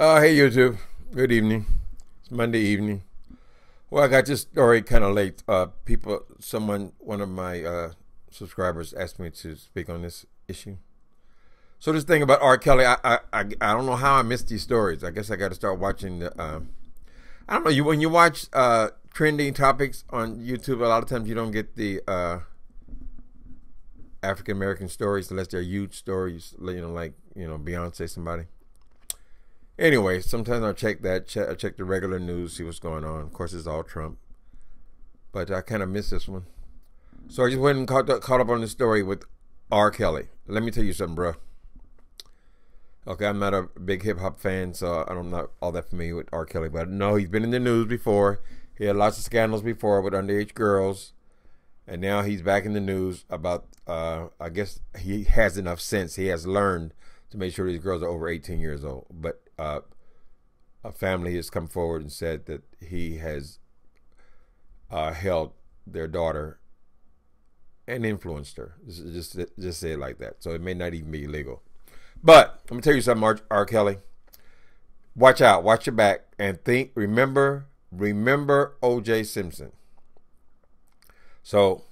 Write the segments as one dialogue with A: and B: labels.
A: Hey YouTube, good evening. It's Monday evening. Well, I got this story kind of late. One of my subscribers asked me to speak on this issue. So this thing about R. Kelly, I don't know how I missed these stories. I guess I got to start watching the. I don't know. When you watch trending topics on YouTube, a lot of times you don't get the African American stories unless they're huge stories. Like Beyonce, somebody. Anyway, sometimes I'll check that. I check the regular news, see what's going on. Of course, it's all Trump. But I kind of missed this one. So I just went and caught up on the story with R. Kelly. Let me tell you something, bro. Okay, I'm not a big hip-hop fan, so I'm not all that familiar with R. Kelly. But no, he's been in the news before. He had lots of scandals before with underage girls. And now he's back in the news about, I guess he has enough sense. He has learned to make sure these girls are over 18 years old. But a family has come forward and said that he has held their daughter and influenced her. Just say it like that. So it may not even be illegal. But I'm gonna tell you something, R. Kelly. Watch out, watch your back, and remember O.J. Simpson. So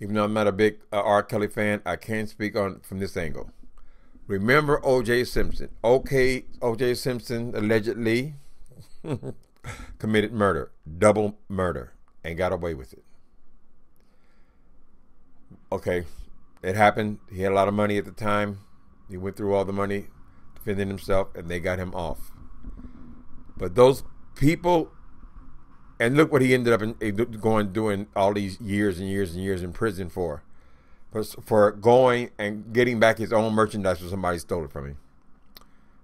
A: even though I'm not a big R. Kelly fan, I can speak on from this angle. Remember O.J. Simpson. O.J. Simpson allegedly committed murder, double murder, and got away with it. Okay, it happened. He had a lot of money at the time. He went through all the money defending himself, and they got him off. But those people, and look what he ended up doing all these years and years and years in prison for going and getting back his own merchandise when somebody stole it from him.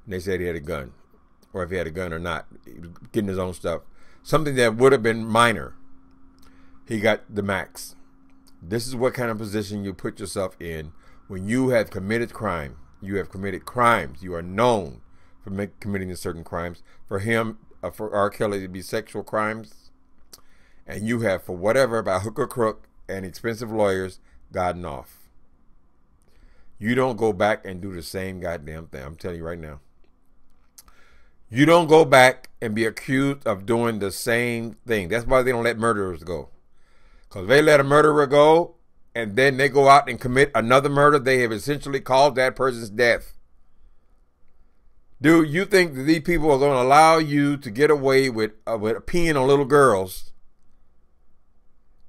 A: And they said he had a gun, or if he had a gun or not, he was getting his own stuff. Something that would have been minor, he got the max. This is what kind of position you put yourself in when you have committed crime. You have committed crimes. You are known for committing certain crimes. For him, for R. Kelly to be sexual crimes, and you have, for whatever, by hook or crook and expensive lawyers, gotten off. You don't go back and do the same goddamn thing. I'm telling you right now. You don't go back and be accused of doing the same thing. That's why they don't let murderers go. Because they let a murderer go and then they go out and commit another murder, they have essentially caused that person's death. Dude, you think that these people are going to allow you to get away with peeing on little girls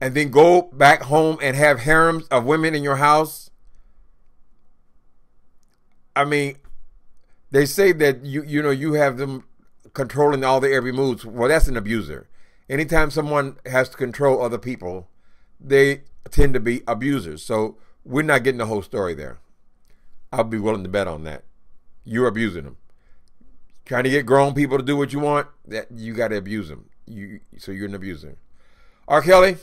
A: and then go back home and have harems of women in your house? I mean, they say that you have them controlling all their every moves. Well, that's an abuser. Anytime someone has to control other people, they tend to be abusers. So we're not getting the whole story there. I'll be willing to bet on that. You're abusing them. Trying to get grown people to do what you want, that you got to abuse them. So you're an abuser. R. Kelly.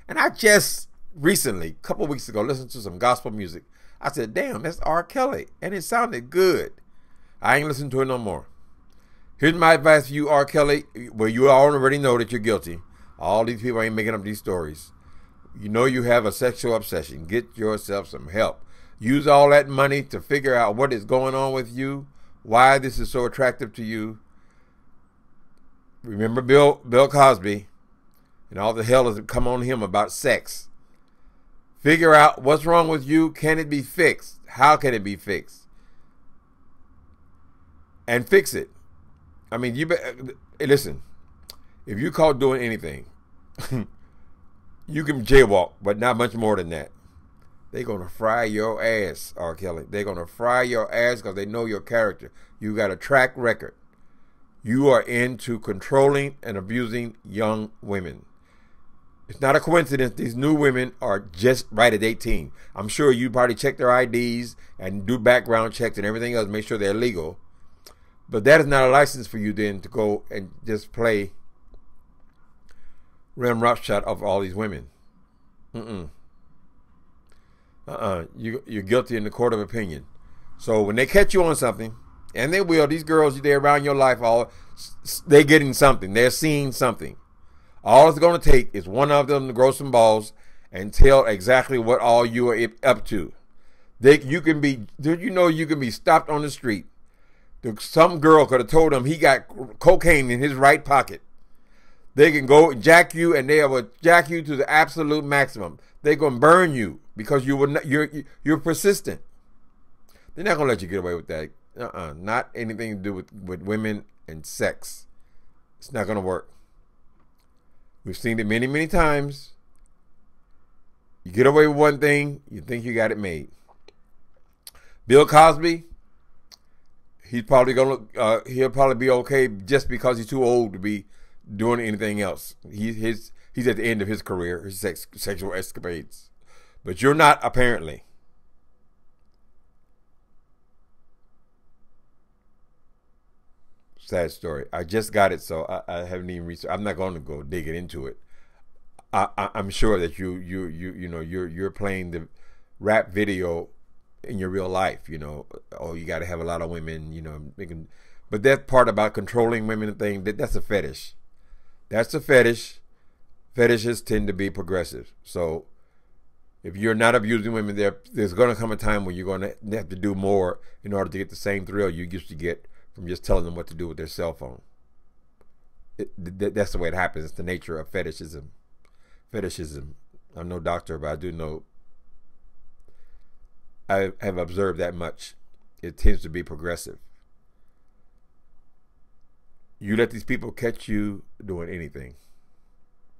A: And I just recently, a couple weeks ago, listened to some gospel music. I said, damn, that's R. Kelly. And it sounded good. I ain't listening to it no more. Here's my advice for you, R. Kelly. Well, you already know that you're guilty. All these people ain't making up these stories. You know you have a sexual obsession. Get yourself some help. Use all that money to figure out what is going on with you, why this is so attractive to you. Remember Bill Cosby and all the hell has come on him about sex. Figure out what's wrong with you. Can it be fixed? How can it be fixed? And fix it. I mean, listen, if you caught doing anything, you can jaywalk, but not much more than that. They're going to fry your ass, R. Kelly. They're going to fry your ass because they know your character. You got a track record. You are into controlling and abusing young women. It's not a coincidence these new women are just right at 18. I'm sure you probably check their IDs and do background checks and everything else, make sure they're legal. But that is not a license for you then to go and just play rim roughshod of all these women. You're guilty in the court of opinion. So when they catch you on something, and they will, these girls, they're around your life, they're getting something. They're seeing something. All it's going to take is one of them to grow some balls and tell exactly what all you are up to. You can be stopped on the street Some girl could have told him he got cocaine in his right pocket. They can go and jack you, and they will jack you to the absolute maximum. They're gonna burn you because you're persistent. They're not gonna let you get away with that. Not anything to do with women and sex. It's not gonna work. We've seen it many, many times. You get away with one thing, you think you got it made. Bill Cosby, he'll probably be okay just because he's too old to be doing anything else. He's at the end of his career, his sexual escapades. But you're not, apparently. Sad story. I just got it, so I haven't even researched. I'm not going to go digging into it. I'm sure that you're playing the rap video in your real life. Oh, you got to have a lot of women. But that part about controlling women thing, that's a fetish. That's a fetish. Fetishes tend to be progressive. So if you're not abusing women, there's going to come a time when you're going to have to do more in order to get the same thrill you used to get from just telling them what to do with their cell phone. That's the way it happens. It's the nature of fetishism. I'm no doctor, but I do know. I have observed that much. It tends to be progressive. You let these people catch you doing anything,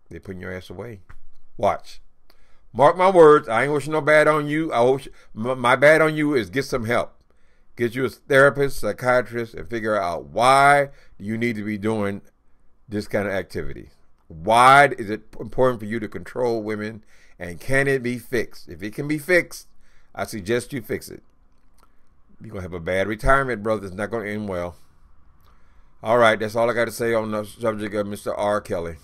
A: they're putting your ass away. Watch. Mark my words. I ain't wishing no bad on you. My bad on you is get some help. Get you a therapist, psychiatrist, and figure out why you need to be doing this kind of activity. Why is it important for you to control women, and can it be fixed? If it can be fixed, I suggest you fix it. You're going to have a bad retirement, brother. It's not going to end well. All right, that's all I got to say on the subject of Mr. R. Kelly.